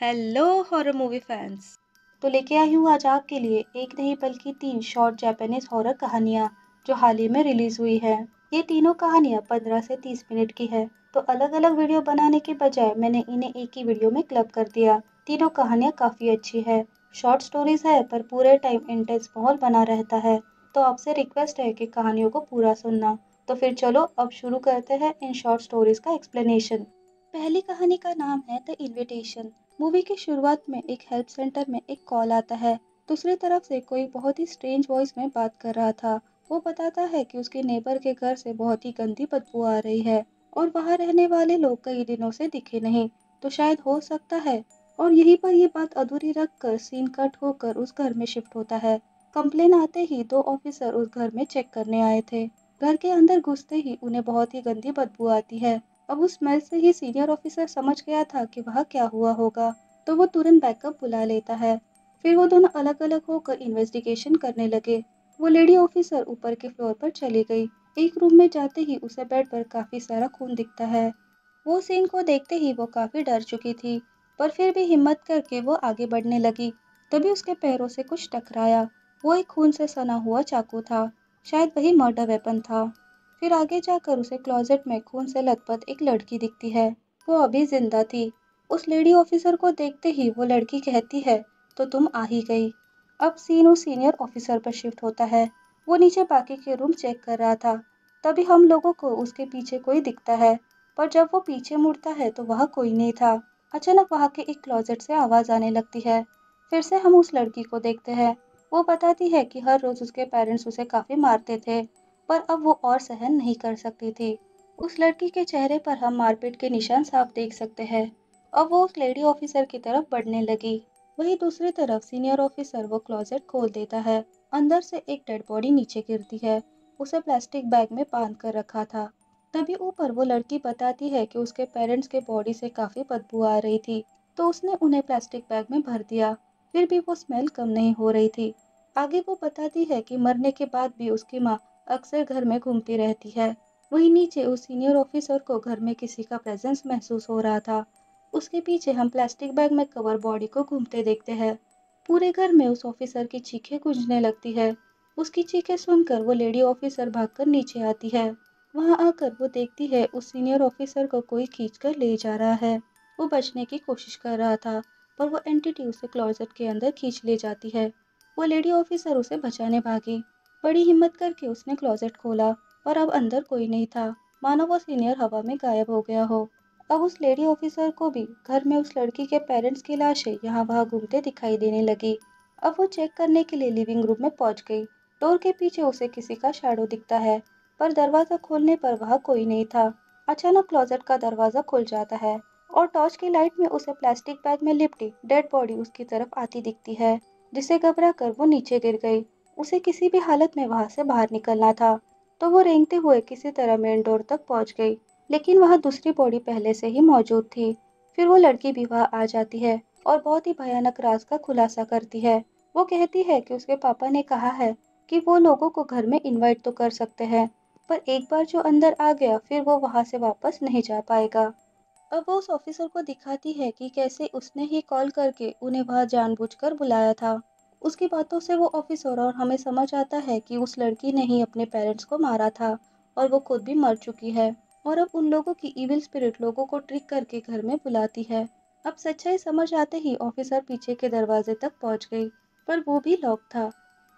Hello horror movie fans. तो लेके आई हूँ आज आपके लिए एक नहीं बल्कि 3 शॉर्ट जापानीज हॉरर कहानियाँ जो हाल ही में रिलीज हुई है। ये तीनों कहानियाँ 15 से 30 मिनट की है। तो अलग अलग वीडियो बनाने के बजाय मैंने इन्हें एक ही वीडियो में क्लब कर दिया। तीनों कहानियाँ काफी अच्छी है। शॉर्ट स्टोरीज है पर पूरे टाइम इंटेंस माहौल बना रहता है। तो आपसे रिक्वेस्ट है कि कहानियों को पूरा सुनना। तो फिर चलो अब शुरू करते हैं इन शॉर्ट स्टोरीज का एक्सप्लेनेशन। पहली कहानी का नाम है द इनविटेशन। मूवी की शुरुआत में एक हेल्प सेंटर में एक कॉल आता है। दूसरी तरफ से कोई बहुत ही स्ट्रेंज वॉइस में बात कर रहा था। वो बताता है कि उसके नेबर के घर से बहुत ही गंदी बदबू आ रही है और वहां रहने वाले लोग कई दिनों से दिखे नहीं। तो शायद हो सकता है। और यहीं पर ये बात अधूरी रखकर सीन कट होकर उस घर में शिफ्ट होता है। कंप्लेन आते ही 2 ऑफिसर उस घर में चेक करने आए थे। घर के अंदर घुसते ही उन्हें बहुत ही गंदी बदबू आती है। अब उस स्मेल से ही सीनियर ऑफिसर समझ गया था कि वह क्या हुआ होगा। तो वो तुरंत बैकअप बुला लेता है। फिर वो दोनों अलग अलग होकर इन्वेस्टिगेशन करने लगे। वो लेडी ऑफिसर ऊपर के फ्लोर पर चली गई। एक रूम में जाते ही उसे बेड पर काफी सारा खून दिखता है। वो सीन को देखते ही वो काफी डर चुकी थी, पर फिर भी हिम्मत करके वो आगे बढ़ने लगी। तभी उसके पैरों से कुछ टकराया। वो एक खून से सना हुआ चाकू था। शायद वही मर्डर वेपन था। फिर आगे जाकर उसे क्लोजेट में खून से लथपथ एक लड़की दिखती है। वो अभी जिंदा थी। उस लेडी ऑफिसर को देखते ही वो लड़की कहती है, तो तुम आ ही गई। अब सीन उस सीनियर ऑफिसर पर शिफ्ट होता है। वो नीचे बाकी के रूम चेक कर रहा था। तभी हम लोगों को उसके पीछे कोई दिखता है, पर जब वो पीछे मुड़ता है तो वह कोई नहीं था। अचानक वहां के एक क्लोजेट से आवाज आने लगती है। फिर से हम उस लड़की को देखते हैं। वो बताती है कि हर रोज उसके पेरेंट्स उसे काफी मारते थे, पर अब वो और सहन नहीं कर सकती थी। उस लड़की के चेहरे पर हम मारपीट के निशान साफ देख सकते हैं। अब वो उस लेडी ऑफिसर की तरफ बढ़ने लगी। वहीं दूसरी तरफ सीनियर ऑफिसर वो क्लोजेट खोल देता है। अंदर से एक डेड बॉडी नीचे गिरती है। उसे प्लास्टिक बैग में बांध कर रखा था। तभी ऊपर वो लड़की बताती है कि उसके पेरेंट्स के बॉडी से काफी बदबू आ रही थी, तो उसने उन्हें प्लास्टिक बैग में भर दिया। फिर भी वो स्मेल कम नहीं हो रही थी। आगे वो बताती है कि मरने के बाद भी उसकी माँ अक्सर घर में घूमती रहती है। वहीं नीचे उस सीनियर ऑफिसर को घर में किसी का प्रेजेंस महसूस हो रहा था। उसके पीछे हम प्लास्टिक बैग में कवर बॉडी को घूमते देखते हैं। पूरे घर में उस ऑफिसर की चीखें गूंजने लगती है। उसकी चीखें सुनकर वो लेडी ऑफिसर भागकर नीचे आती है। वहां आकर वो देखती है उस सीनियर ऑफिसर को कोई खींचकर ले जा रहा है। वो बचने की कोशिश कर रहा था, पर वो एंटिटी उसे क्लोजेट के अंदर खींच ले जाती है। वो लेडी ऑफिसर उसे बचाने भागी। बड़ी हिम्मत करके उसने क्लोजेट खोला, पर अब अंदर कोई नहीं था। मानो वो सीनियर हवा में गायब हो गया हो। अब उस लेडी ऑफिसर को भी घर में उस लड़की के पेरेंट्स की लाशें यहाँ वहाँ घूमते दिखाई देने लगी। अब वो चेक करने के लिए लिविंग रूम में पहुंच गई। डोर के पीछे उसे किसी का शैडो दिखता है, पर दरवाजा खोलने पर वहाँ कोई नहीं था। अचानक क्लोजेट का दरवाजा खुल जाता है और टॉर्च की लाइट में उसे प्लास्टिक बैग में लिपटी डेड बॉडी उसकी तरफ आती दिखती है, जिसे घबरा कर वो नीचे गिर गई। उसे किसी भी हालत में वहां से बाहर निकलना था, तो वो रेंगते हुए किसी तरह मेन डोर तक पहुंच गई। लेकिन वहां दूसरी बॉडी पहले से ही मौजूद थी। फिर वो लड़की भी वहां आ जाती है और बहुत ही भयानक राज का खुलासा करती है। वो कहती है कि उसके पापा ने कहा है कि वो लोगों को घर में इनवाइट तो कर सकते हैं, पर एक बार जो अंदर आ गया फिर वो वहां से वापस नहीं जा पाएगा। अब वो उस ऑफिसर को दिखाती है कि कैसे उसने ही कॉल करके उन्हें वहां जानबूझकर बुलाया था। उसकी बातों से वो ऑफिसर और हमें समझ आता है कि उस लड़की ने ही अपने पेरेंट्स को मारा था और वो खुद भी मर चुकी है। और अब उन लोगों की इविल स्पिरिट लोगों को ट्रिक करके घर में बुलाती है। अब सच्चाई समझ आते ही ऑफिसर पीछे के दरवाजे तक पहुंच गई, पर वो भी लॉक था।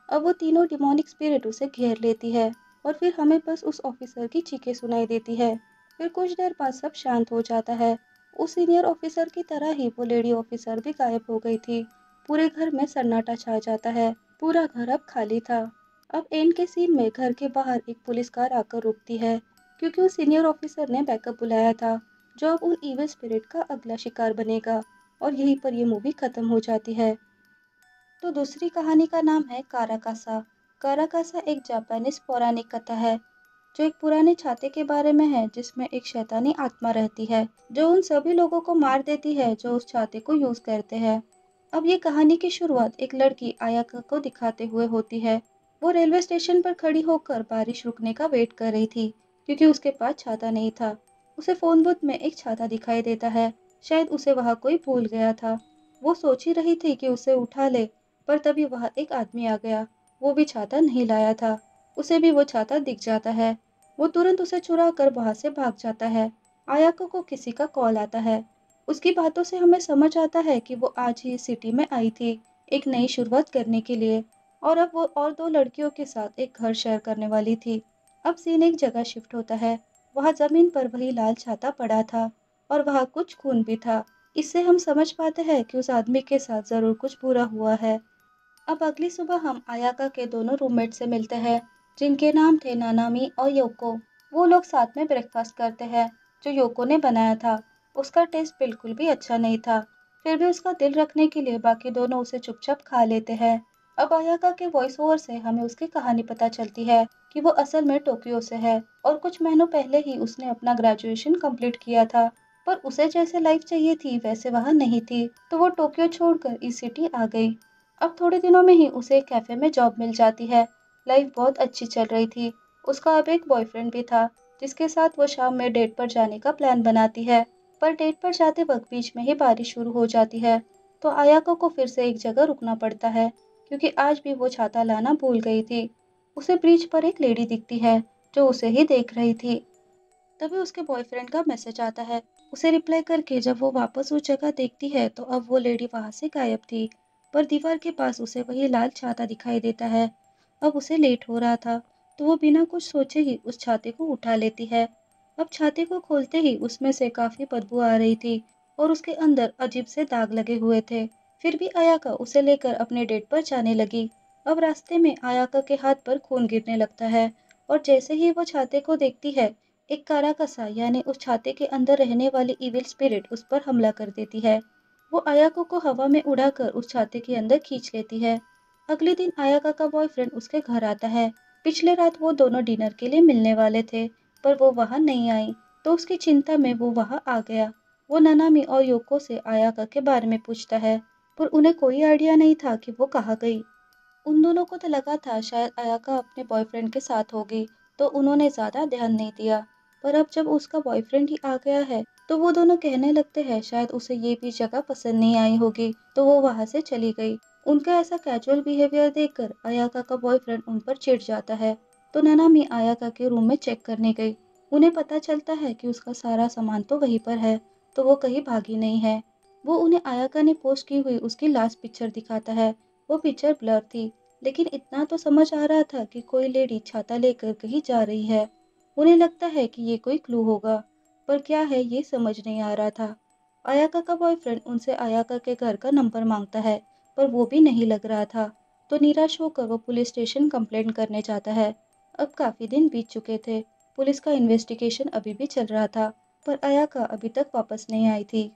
अब वो तीनों डिमोनिक स्पिरिट उसे घेर लेती है और फिर हमें बस उस ऑफिसर की चीखें सुनाई देती है। फिर कुछ देर बाद सब शांत हो जाता है। उस सीनियर ऑफिसर की तरह ही वो लेडी ऑफिसर भी गायब हो गई थी। पूरे घर में सन्नाटा छा जाता है। पूरा घर अब खाली था। अब एंड के सीन में घर के बाहर एक पुलिस कार आकर रुकती है, क्योंकि उस सीनियर ऑफिसर ने बैकअप बुलाया था, जो अब उन इविल स्पिरिट का अगला शिकार बनेगा। और यहीं पर ये मूवी खत्म हो जाती है। तो दूसरी कहानी का नाम है काराकासा। काराकासा एक जापानीज पौराणिक कथा है, जो एक पुराने छाते के बारे में है जिसमें एक शैतानी आत्मा रहती है, जो उन सभी लोगों को मार देती है जो उस छाते को यूज करते हैं। अब ये कहानी की शुरुआत एक लड़की आयाका को दिखाते हुए होती है। वो रेलवे स्टेशन पर खड़ी होकर बारिश रुकने का वेट कर रही थी, क्योंकि उसके पास छाता नहीं था। उसे फोन बूथ में एक छाता दिखाई देता है। शायद उसे वहां कोई भूल गया था। वो सोच ही रही थी कि उसे उठा ले, पर तभी वहाँ एक आदमी आ गया। वो भी छाता नहीं लाया था। उसे भी वो छाता दिख जाता है। वो तुरंत उसे चुरा कर वहाँ से भाग जाता है। आयाको को किसी का कॉल आता है। उसकी बातों से हमें समझ आता है कि वो आज ही इस सिटी में आई थी, एक नई शुरुआत करने के लिए, और अब वो और दो लड़कियों के साथ एक घर शेयर करने वाली थी। अब सीन एक जगह शिफ्ट होता है। वहाँ जमीन पर वही लाल छाता पड़ा था और वहाँ कुछ खून भी था। इससे हम समझ पाते हैं कि उस आदमी के साथ जरूर कुछ बुरा हुआ है। अब अगली सुबह हम आयाका के दोनों रूममेट से मिलते हैं, जिनके नाम थे नानामी और योको। वो लोग साथ में ब्रेकफास्ट करते हैं, जो योको ने बनाया था। उसका टेस्ट बिल्कुल भी अच्छा नहीं था, फिर भी उसका दिल रखने के लिए बाकी दोनों उसे चुपचाप खा लेते हैं। अब आयाका के वॉइस ओवर से हमें उसकी कहानी पता चलती है कि वो असल में टोक्यो से है और कुछ महीनों पहले ही उसने अपना ग्रेजुएशन कंप्लीट किया था। पर उसे जैसे लाइफ चाहिए थी वैसे वहाँ नहीं थी, तो वो टोक्यो छोड़कर इस सिटी आ गई। अब थोड़े दिनों में ही उसे एक कैफे में जॉब मिल जाती है। लाइफ बहुत अच्छी चल रही थी। उसका अब एक बॉयफ्रेंड भी था, जिसके साथ वो शाम में डेट पर जाने का प्लान बनाती है। पर डेट पर जाते वक्त बीच में ही बारिश शुरू हो जाती है, तो आयाको को फिर से एक जगह रुकना पड़ता है, क्योंकि आज भी वो छाता लाना भूल गई थी। उसे ब्रिज पर एक लेडी दिखती है, जो उसे ही देख रही थी। तभी उसके बॉयफ्रेंड का मैसेज आता है। उसे रिप्लाई करके जब वो वापस उस जगह देखती है तो अब वो लेडी वहां से गायब थी, पर दीवार के पास उसे वही लाल छाता दिखाई देता है। अब उसे लेट हो रहा था, तो वो बिना कुछ सोचे ही उस छाते को उठा लेती है। अब छाते को खोलते ही उसमें से काफी बदबू आ रही थी और उसके अंदर अजीब से दाग लगे हुए थे। फिर भी आयाका उसे लेकर अपने डेट पर जाने लगी। अब रास्ते में आयाका के हाथ पर खून गिरने लगता है, और जैसे ही वो छाते को देखती है, एक काराकसा यानी उस छाते के अंदर रहने वाली इविल स्पिरिट उस पर हमला कर देती है। वो आयाको को हवा में उड़ाकर उस छाते के अंदर खींच लेती है। अगले दिन आयाका का बॉयफ्रेंड उसके घर आता है। पिछले रात वो दोनों डिनर के लिए मिलने वाले थे, पर वो वहां नहीं आई, तो उसकी चिंता में वो वहां आ गया। वो ननामी और योको से आयाका के बारे में पूछता है, पर उन्हें कोई आइडिया नहीं था कि वो कहाँ गई। उन दोनों को तो लगा था शायद अयाका अपने बॉयफ्रेंड के साथ होगी, तो उन्होंने ज्यादा ध्यान नहीं दिया। पर अब जब उसका बॉयफ्रेंड ही आ गया है, तो वो दोनों कहने लगते हैं शायद उसे ये भी जगह पसंद नहीं आई होगी, तो वो वहां से चली गई। उनका ऐसा कैजुअल बिहेवियर देखकर अयाका का बॉयफ्रेंड उन पर चिढ़ जाता है, तो ननामी अयाका के रूम में चेक करने गई। उन्हें पता चलता है कि उसका सारा सामान तो वहीं पर है, तो वो कहीं भागी नहीं है। वो उन्हें अयाका ने पोस्ट की हुई उसकी लास्ट पिक्चर दिखाता है। वो पिक्चर ब्लर थी, लेकिन इतना तो समझ आ रहा था कि कोई लेडी छाता लेकर कहीं जा रही है। उन्हें लगता है कि ये कोई क्लू होगा, पर क्या है ये समझ नहीं आ रहा था। आयाका का बॉयफ्रेंड उनसे आयाका के घर का नंबर मांगता है, पर वो भी नहीं लग रहा था, तो निराश होकर वो पुलिस स्टेशन कंप्लेंट करने जाता है। अब काफी दिन बीत चुके थे। पुलिस का इन्वेस्टिगेशन अभी भी चल रहा था, पर आयाका अभी तक वापस नहीं आई थी।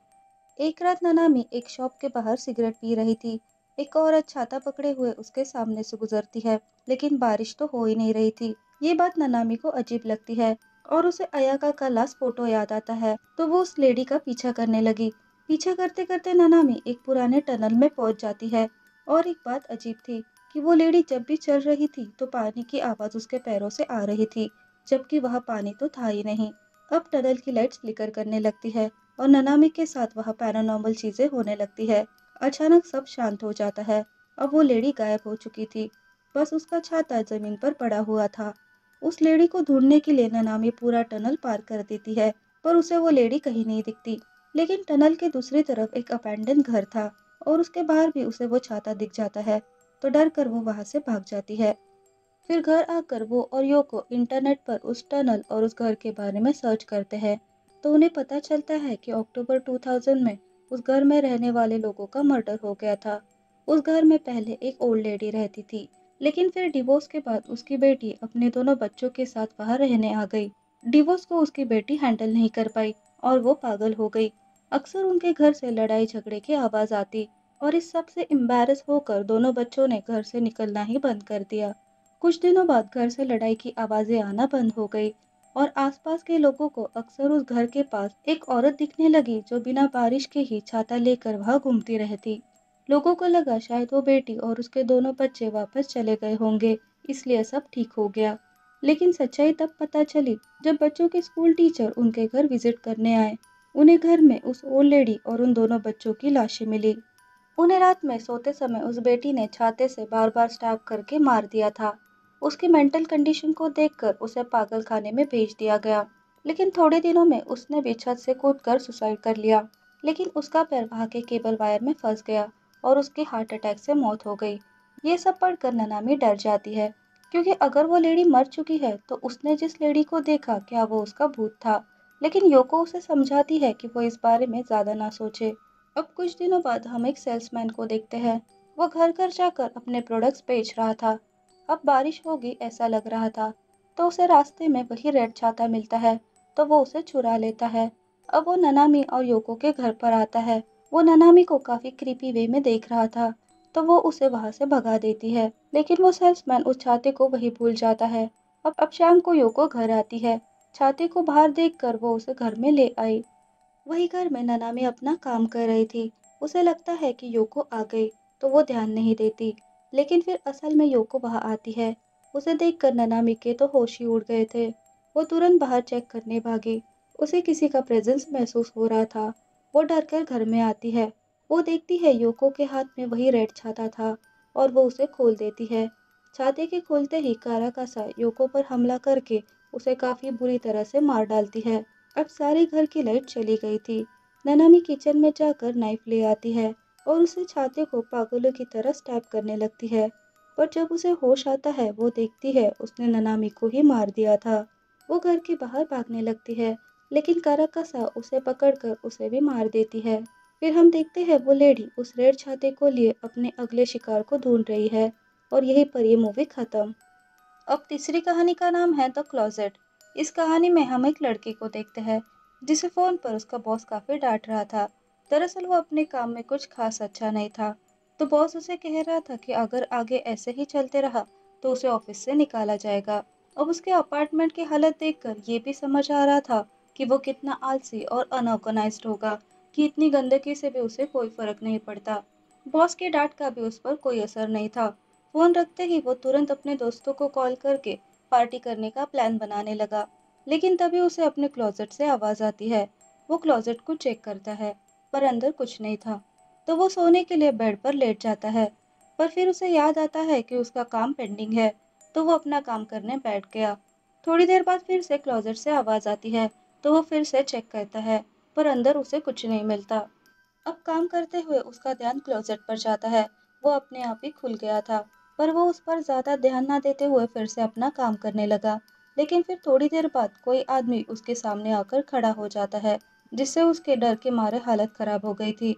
एक रात ननामी एक शॉप के बाहर सिगरेट पी रही थी। एक औरत छाता पकड़े हुए उसके सामने से गुजरती है, लेकिन बारिश तो हो ही नहीं रही थी। ये बात ननामी को अजीब लगती है और उसे अयाका का लास्ट फोटो याद आता है, तो वो उस लेडी का पीछा करने लगी। पीछा करते करते ननामी एक पुराने टनल में पहुंच जाती है। और एक बात अजीब थी कि वो लेडी जब भी चल रही थी तो पानी की आवाज उसके पैरों से आ रही थी, जबकि वह पानी तो था ही नहीं। अब टनल की लाइट्स फ्लिकर करने लगती है और ननामी के साथ वहाँ पैरानॉर्मल चीजें होने लगती है। अचानक सब शांत हो जाता है। अब वो लेडी गायब हो चुकी थी, बस उसका छाता जमीन पर पड़ा हुआ था। उस लेडी को ढूंढने के लिए ननामी पूरा टनल पार कर देती है, पर उसे वो लेडी कहीं नहीं दिखती। लेकिन टनल के दूसरी तरफ एक अबैंडन घर था और उसके बाहर भी उसे वो छाता दिख जाता है, तो डर कर वो वहां से भाग जाती है। फिर घर आकर वो और योको इंटरनेट पर उस टनल और उस घर के बारे में सर्च करते हैं, तो उन्हें पता चलता है कि अक्टूबर 2000 में उस घर में रहने वाले लोगों का मर्डर हो गया था। उस घर में पहले एक ओल्ड लेडी रहती थी, लेकिन फिर डिवोर्स के बाद उसकी बेटी अपने दोनों बच्चों के साथ वहां रहने आ गई। डिवोर्स को उसकी बेटी हैंडल नहीं कर पाई और वो पागल हो गई। अक्सर उनके घर से लड़ाई झगड़े की आवाज आती, और इस सब से एम्बैरस होकर दोनों बच्चों ने घर से निकलना ही बंद कर दिया। कुछ दिनों बाद घर से लड़ाई की आवाजें आना बंद हो गई, और आसपास के लोगों को अक्सर उस घर के पास एक औरत दिखने लगी जो बिना बारिश के ही छाता लेकर वहां घूमती रहती। लोगों को लगा शायद वो बेटी और उसके दोनों बच्चे वापस चले गए होंगे, इसलिए सब ठीक हो गया। लेकिन सच्चाई तब पता चली जब बच्चों के स्कूल टीचर उनके घर विजिट करने आए। उन्हें घर में उस ओल्ड लेडी और उन दोनों बच्चों की लाशें मिली। उन्हें रात में सोते समय उस बेटी ने छाते से बार बार स्टैब करके मार दिया था। उसकी मेंटल कंडीशन को देखकर उसे पागल खाने में भेज दिया गया। लेकिन थोड़े दिनों में उसने भी छत से कूदकर सुसाइड कर लिया। लेकिन उसका पैर वहां के केबल वायर में फंस गया और उसकी हार्ट अटैक से मौत हो गई। ये सब पढ़कर ननामी डर जाती है, क्योंकि अगर वो लेडी मर चुकी है तो उसने जिस लेडी को देखा क्या वो उसका भूत था। लेकिन योको उसे समझाती है कि वो इस बारे में ज्यादा ना सोचे। अब कुछ दिनों बाद हम एक सेल्समैन को देखते हैं। वो घर घर जाकर अपने प्रोडक्ट्स बेच रहा था। अब बारिश होगी ऐसा लग रहा था, तो उसे रास्ते में वही रेड छाता मिलता है, तो वो उसे चुरा लेता है। अब वो ननामी और योको के घर पर आता है। वो ननामी को काफी क्रीपी वे में देख रहा था, तो वो उसे वहां से भगा देती है। लेकिन वो सेल्समैन उस छाते को वही भूल जाता है। अब शाम को योको घर आती है। छाते को बाहर देखकर वो उसे घर में ले आई। वही घर में ननामी अपना काम कर रही थी। उसे लगता है कि योको आ गई, तो वो ध्यान नहीं देती। लेकिन फिर असल में योको वहां आती है। उसे देखकर ननामी के तो होश ही उड़ गए थे। वो तुरंत बाहर चेक करने भागी। उसे किसी का प्रेजेंस महसूस हो रहा था। वो डर कर घर में आती है। वो देखती है योको के हाथ में वही रेड छाता था, और वो उसे खोल देती है। छाते के खोलते ही काराकासा योको पर हमला करके उसे काफी बुरी तरह से मार डालती है। अब सारे घर की लाइट चली गई थी। ननामी किचन में जाकर नाइफ ले आती है और उसे छाते को पागलों की तरह स्टैब करने लगती है। पर जब उसे होश आता है वो देखती है उसने ननामी को ही मार दिया था। वो घर के बाहर भागने लगती है, लेकिन काराकासा उसे पकड़कर उसे भी मार देती है। फिर हम देखते हैं वो लेडी उस रेड छाते को लिए अपने अगले शिकार को ढूंढ रही है। और यहीं पर ये मूवी खत्म। अब तीसरी कहानी का नाम है द क्लोजेट। इस कहानी में हम एक लड़के को देखते हैं जिसे फोन पर उसका बॉस काफी डांट रहा था। दरअसल वो अपने काम में कुछ खास अच्छा नहीं था। तो बॉस उसे कह रहा था कि अगर आगे ऐसे ही चलते रहा तो उसे ऑफिस से निकाला जाएगा। अब उसके अपार्टमेंट की हालत देखकर ये भी समझ आ रहा था कि वो कितना आलसी और अनऑर्गेनाइज्ड होगा, कि इतनी गंदगी से भी उसे कोई फर्क नहीं पड़ता। बॉस की डांट का भी उस पर कोई असर नहीं था। फोन रखते ही वो तुरंत अपने दोस्तों को कॉल करके पार्टी करने का प्लान बनाने लगा। लेकिन तभी उसे अपने क्लोजेट से आवाज आती है। वो क्लोजेट को चेक करता है, पर अंदर कुछ नहीं था। तो वो सोने के लिए बेड पर लेट जाता है। पर फिर उसे याद आता है कि उसका काम पेंडिंग है, तो वो अपना काम करने बैठ गया। थोड़ी देर बाद फिर से क्लोजेट से आवाज आती है, तो वो फिर से चेक करता है, पर अंदर उसे कुछ नहीं मिलता। अब काम करते हुए उसका ध्यान क्लोजेट पर जाता है। वो अपने आप ही खुल गया था, पर वो उस पर ज्यादा ध्यान ना देते हुए फिर से अपना काम करने लगा। लेकिन फिर थोड़ी देर बाद कोई आदमी उसके सामने आकर खड़ा हो जाता है, जिससे उसके डर के मारे हालत खराब हो गई थी।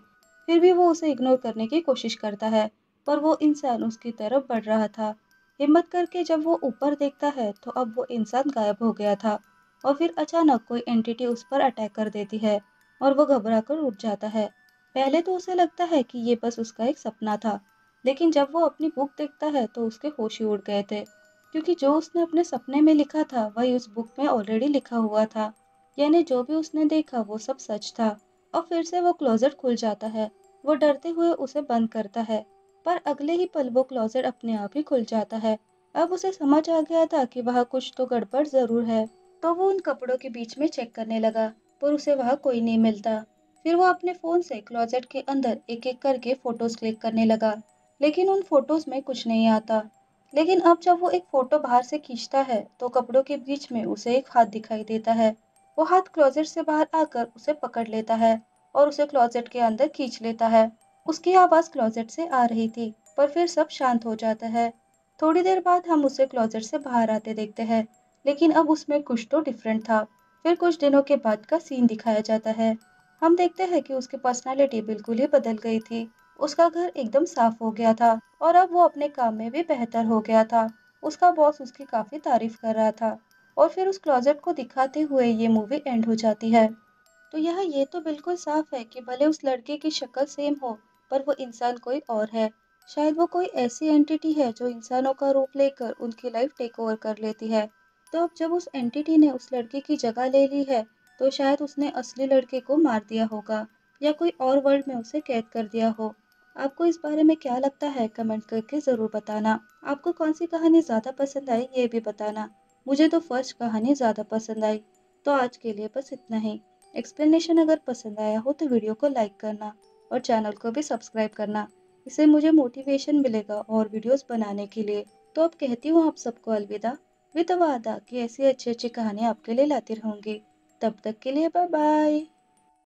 फिर भी वो उसे इग्नोर करने की कोशिश करता है, पर वो इंसान उसकी तरफ बढ़ रहा था। हिम्मत करके जब वो ऊपर देखता है तो अब वो इंसान गायब हो गया था। और फिर अचानक कोई एंटिटी उस पर अटैक कर देती है, और वो घबरा कर उठ जाता है। पहले तो उसे लगता है कि ये बस उसका एक सपना था, लेकिन जब वो अपनी बुक देखता है तो उसके होश ही उड़ गए थे, क्योंकि जो उसने अपने सपने में लिखा था वही उस बुक में ऑलरेडी लिखा हुआ था। यानी जो भी उसने देखा वो सब सच था। और फिर से वो क्लोजेट खुल जाता है। वो डरते हुए उसे बंद करता है, पर अगले ही पल वो क्लोजेट अपने आप ही खुल जाता है। अब उसे समझ आ गया था कि वहाँ कुछ तो गड़बड़ जरूर है। तो वो उन कपड़ों के बीच में चेक करने लगा, पर उसे वहाँ कोई नहीं मिलता। फिर वो अपने फोन से क्लोजेट के अंदर एक एक करके फोटोज क्लिक करने लगा, लेकिन उन फोटोज में कुछ नहीं आता। लेकिन अब जब वो एक फोटो बाहर से खींचता है तो कपड़ों के बीच में उसे एक हाथ दिखाई देता है। वो हाथ क्लोजेट से बाहर आकर उसे पकड़ लेता है और उसे क्लोजेट के अंदर खींच लेता है। उसकी आवाज क्लोजेट से आ रही थी, पर फिर सब शांत हो जाता है। थोड़ी देर बाद हम उसे क्लोजेट से बाहर आते देखते हैं, लेकिन अब उसमें कुछ तो डिफरेंट था। फिर कुछ दिनों के बाद का सीन दिखाया जाता है। हम देखते हैं कि उसकी पर्सनालिटी बिल्कुल ही बदल गई थी। उसका घर एकदम साफ हो गया था, और अब वो अपने काम में भी बेहतर हो गया था। उसका बॉस उसकी काफी तारीफ कर रहा था। और फिर उस क्लोजेट को दिखाते हुए ये मूवी एंड हो जाती है। तो यहाँ ये तो बिल्कुल साफ है कि भले उस लड़के की शक्ल सेम हो, पर वो इंसान कोई और है। शायद वो कोई ऐसी एंटिटी है जो इंसानों का रूप लेकर उनकी लाइफ टेक ओवर कर लेती है। तो अब जब उस एंटिटी ने उस लड़के की जगह ले ली है, तो शायद उसने असली लड़के को मार दिया होगा, या कोई और वर्ल्ड में उसे कैद कर दिया हो। आपको इस बारे में क्या लगता है, कमेंट करके ज़रूर बताना। आपको कौन सी कहानी ज़्यादा पसंद आई ये भी बताना। मुझे तो फर्स्ट कहानी ज़्यादा पसंद आई। तो आज के लिए बस इतना ही। एक्सप्लेनेशन अगर पसंद आया हो तो वीडियो को लाइक करना। और चैनल को भी सब्सक्राइब करना। इससे मुझे मोटिवेशन मिलेगा और वीडियोस बनाने के लिए। तो अब कहती हूँ आप सबको अलविदा, विद वादा कि ऐसी अच्छी अच्छी कहानियाँ आपके लिए लाती रहूँगी। तब तक के लिए बाय बाय।